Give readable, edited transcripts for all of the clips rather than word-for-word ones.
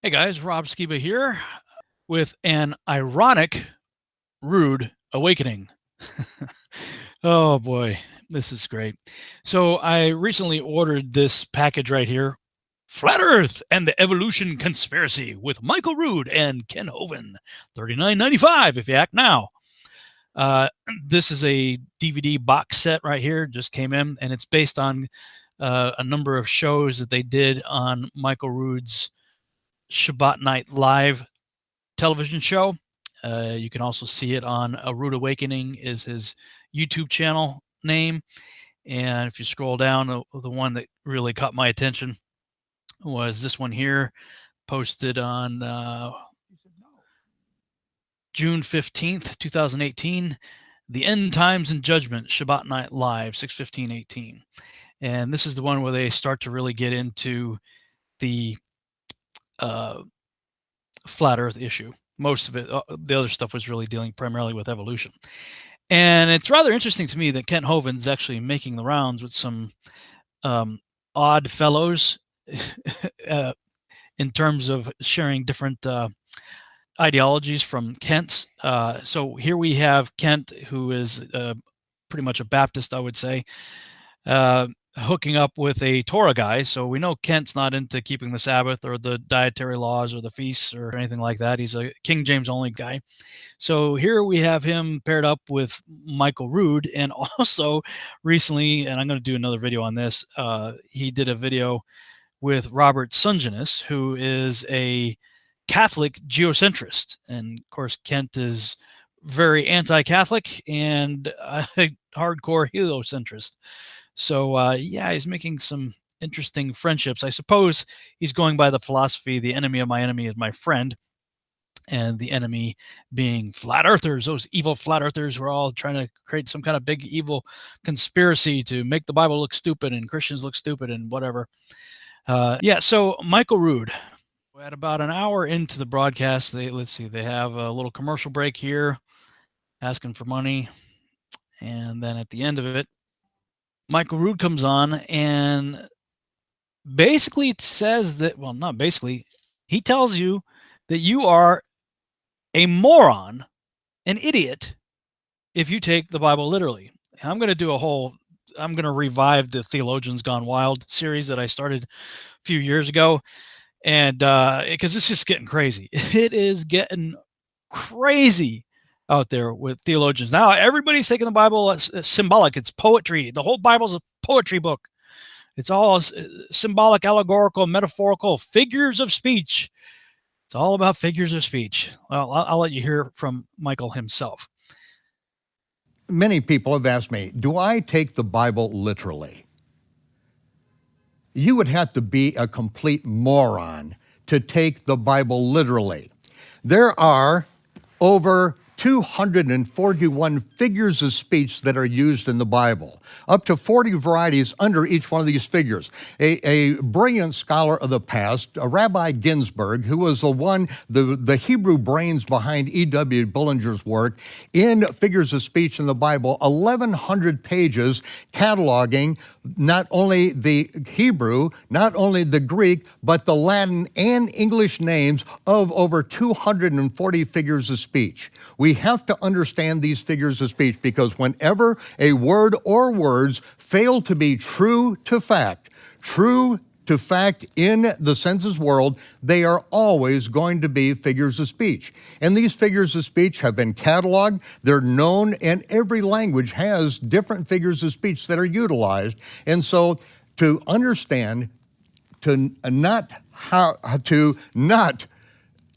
Hey guys, Rob Skiba here with an ironic Rood Awakening. Oh boy, this is great. So I recently ordered this package right here, Flat Earth and the Evolution Conspiracy with Michael Rood and Kent Hovind, $39.95 if you act now. This is a DVD box set right here, just came in, and it's based on a number of shows that they did on Michael Rood's Shabbat Night Live television show. You can also see it on A Rood Awakening is his YouTube channel name. And if you scroll down, the one that really caught my attention was this one here, posted on June 15th, 2018. The End Times and Judgment, Shabbat Night Live, 6/15/18. And this is the one where they start to really get into the flat Earth issue. Most of it, the other stuff was really dealing primarily with evolution. And it's rather interesting to me that Kent Hovind is actually making the rounds with some odd fellows in terms of sharing different ideologies from Kent's. So here we have Kent, who is pretty much a Baptist, I would say, hooking up with a Torah guy. So we know Kent's not into keeping the Sabbath or the dietary laws or the feasts or anything like that. He's a King James only guy. So here we have him paired up with Michael Rood, and also recently, and I'm going to do another video on this, he did a video with Robert Sungenis, who is a Catholic geocentrist. And of course, Kent is very anti-Catholic and a hardcore heliocentrist. So yeah, he's making some interesting friendships. I suppose he's going by the philosophy, the enemy of my enemy is my friend, and the enemy being flat earthers, those evil flat earthers who are all trying to create some kind of big evil conspiracy to make the Bible look stupid and Christians look stupid and whatever. Yeah, so Michael Rood, at about an hour into the broadcast, they have a little commercial break here, asking for money, and then at the end of it, Michael Rood comes on and basically it says that, well, not basically, he tells you that you are a moron, an idiot, if you take the Bible literally. I'm going to revive the Theologians Gone Wild series that I started a few years ago. And because it's just getting crazy. It is getting crazy out there with theologians. Now, everybody's taking the Bible as symbolic. It's poetry. The whole Bible's a poetry book. It's all symbolic, allegorical, metaphorical, figures of speech. It's all about figures of speech. Well, I'll let you hear from Michael himself. Many people have asked me, do I take the Bible literally? You would have to be a complete moron to take the Bible literally. There are over 241 figures of speech that are used in the Bible, up to 40 varieties under each one of these figures. A brilliant scholar of the past, Rabbi Ginsburg, who was the Hebrew brains behind IIW Bollinger's work in figures of speech in the Bible, 1,100 pages cataloging not only the Hebrew, not only the Greek, but the Latin and English names of over 240 figures of speech. We have to understand these figures of speech because whenever a word or words fail to be true to fact in the census world, they are always going to be figures of speech. And these figures of speech have been cataloged, they're known, and every language has different figures of speech that are utilized. And so to understand, to not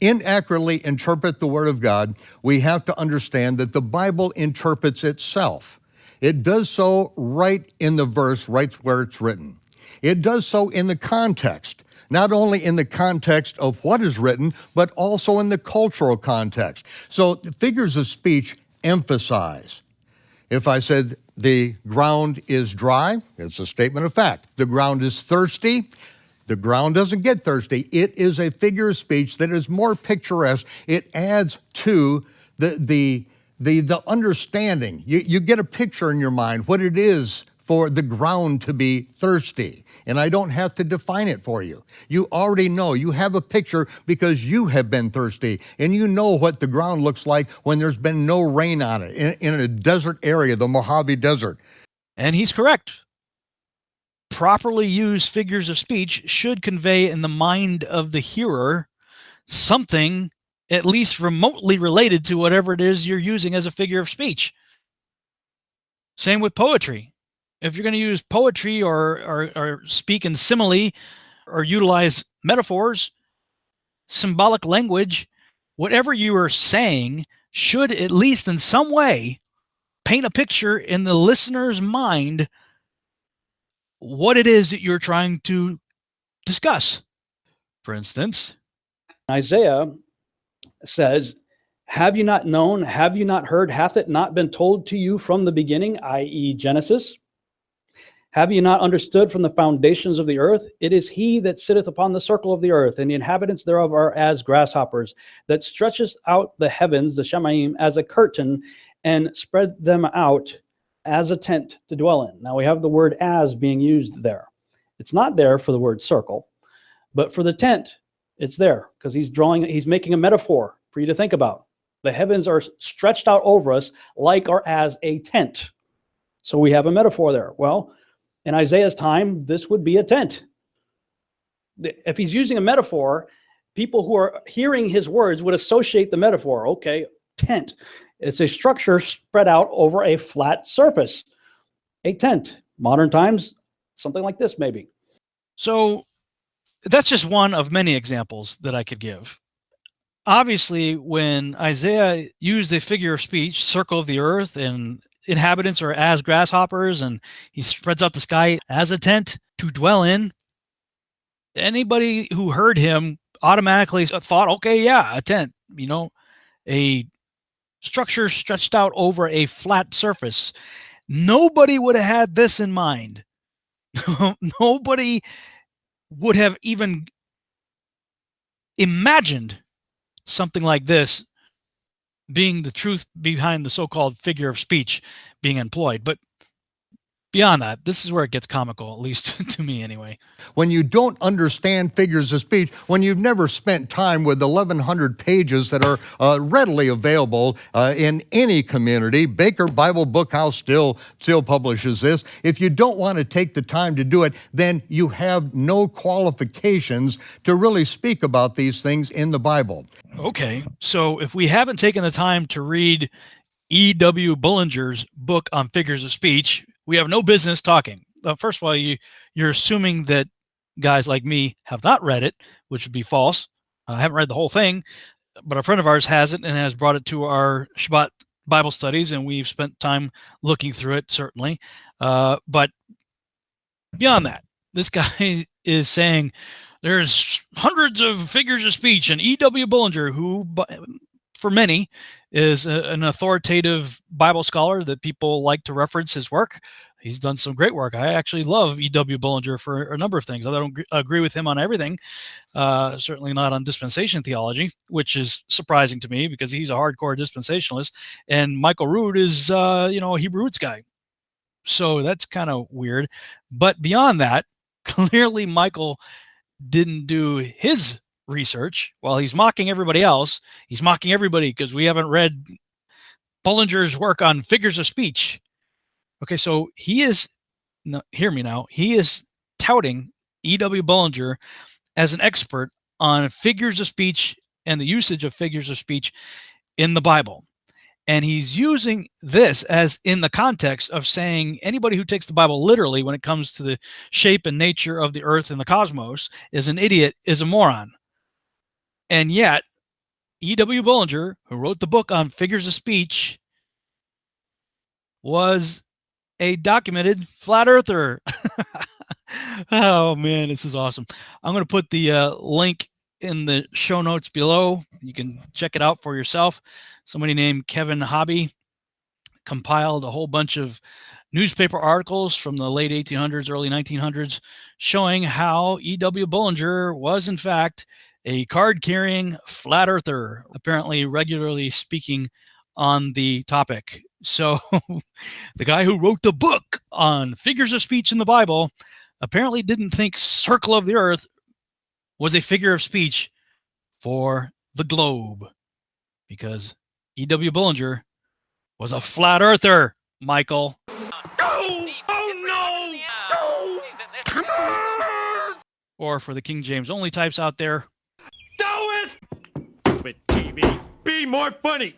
inaccurately interpret the Word of God, we have to understand that the Bible interprets itself. It does so right in the verse, right where it's written. It does so in the context, not only in the context of what is written, but also in the cultural context. So figures of speech emphasize. If I said the ground is dry, it's a statement of fact. The ground is thirsty. The ground doesn't get thirsty. It is a figure of speech that is more picturesque. It adds to the understanding. You get a picture in your mind what it is for the ground to be thirsty. And I don't have to define it for you. You already know. You have a picture because you have been thirsty. And you know what the ground looks like when there's been no rain on it in a desert area, the Mojave Desert. And he's correct. Properly used figures of speech should convey in the mind of the hearer something at least remotely related to whatever it is you're using as a figure of speech. Same with poetry. If you're going to use poetry or speak in simile or utilize metaphors, symbolic language, whatever you are saying should at least in some way paint a picture in the listener's mind what it is that you're trying to discuss. For instance, Isaiah says, have you not known, have you not heard, hath it not been told to you from the beginning, i.e. Genesis? Have you not understood from the foundations of the earth? It is he that sitteth upon the circle of the earth, and the inhabitants thereof are as grasshoppers, that stretcheth out the heavens, the Shemaim, as a curtain, and spread them out as a tent to dwell in. Now we have the word as being used there. It's not there for the word circle, but for the tent, it's there because he's making a metaphor for you to think about. The heavens are stretched out over us like or as a tent. So we have a metaphor there. Well, in Isaiah's time, this would be a tent. If he's using a metaphor, people who are hearing his words would associate the metaphor. Okay, tent. It's a structure spread out over a flat surface. A tent. Modern times, something like this maybe. So that's just one of many examples that I could give. Obviously, when Isaiah used a figure of speech, circle of the earth, and inhabitants are as grasshoppers, and he spreads out the sky as a tent to dwell in, anybody who heard him automatically thought, okay, yeah, a tent, a structure stretched out over a flat surface. Nobody would have had this in mind. Nobody would have even imagined something like this being the truth behind the so-called figure of speech being employed. But beyond that, this is where it gets comical, at least to me anyway. When you don't understand figures of speech, when you've never spent time with 1,100 pages that are readily available in any community, Baker Bible Bookhouse still publishes this. If you don't want to take the time to do it, then you have no qualifications to really speak about these things in the Bible. Okay, so if we haven't taken the time to read IIW Bollinger's book on figures of speech, we have no business talking. First of all, you're assuming that guys like me have not read it, which would be false. I haven't read the whole thing, but a friend of ours has it and has brought it to our Shabbat Bible studies, and we've spent time looking through it, certainly. But beyond that, this guy is saying there's hundreds of figures of speech, and IIW Bollinger, who for many is an authoritative Bible scholar that people like to reference his work. He's done some great work. I actually love E.W. Bullinger for a number of things. I don't agree with him on everything, certainly not on dispensation theology, which is surprising to me because he's a hardcore dispensationalist. And Michael Rood is, a Hebrew roots guy. So that's kind of weird. But beyond that, clearly Michael didn't do his research. While he's mocking everybody else, he's mocking everybody because we haven't read Bullinger's work on figures of speech. Okay, so hear me now, he is touting E.W. Bollinger as an expert on figures of speech and the usage of figures of speech in the Bible. And he's using this as in the context of saying anybody who takes the Bible literally when it comes to the shape and nature of the earth and the cosmos is an idiot, is a moron. And yet, E.W. Bollinger, who wrote the book on figures of speech, was a documented flat earther. Oh, man, this is awesome. I'm going to put the link in the show notes below. You can check it out for yourself. Somebody named Kent Hovind compiled a whole bunch of newspaper articles from the late 1800s, early 1900s, showing how E.W. Bollinger was, in fact, a card-carrying flat earther, apparently regularly speaking on the topic. So the guy who wrote the book on figures of speech in the Bible apparently didn't think circle of the earth was a figure of speech for the globe, because IIW Bollinger was a flat earther, Michael. Oh no! No! Come on! Or for the King James only types out there, Do it! With TV, be more funny.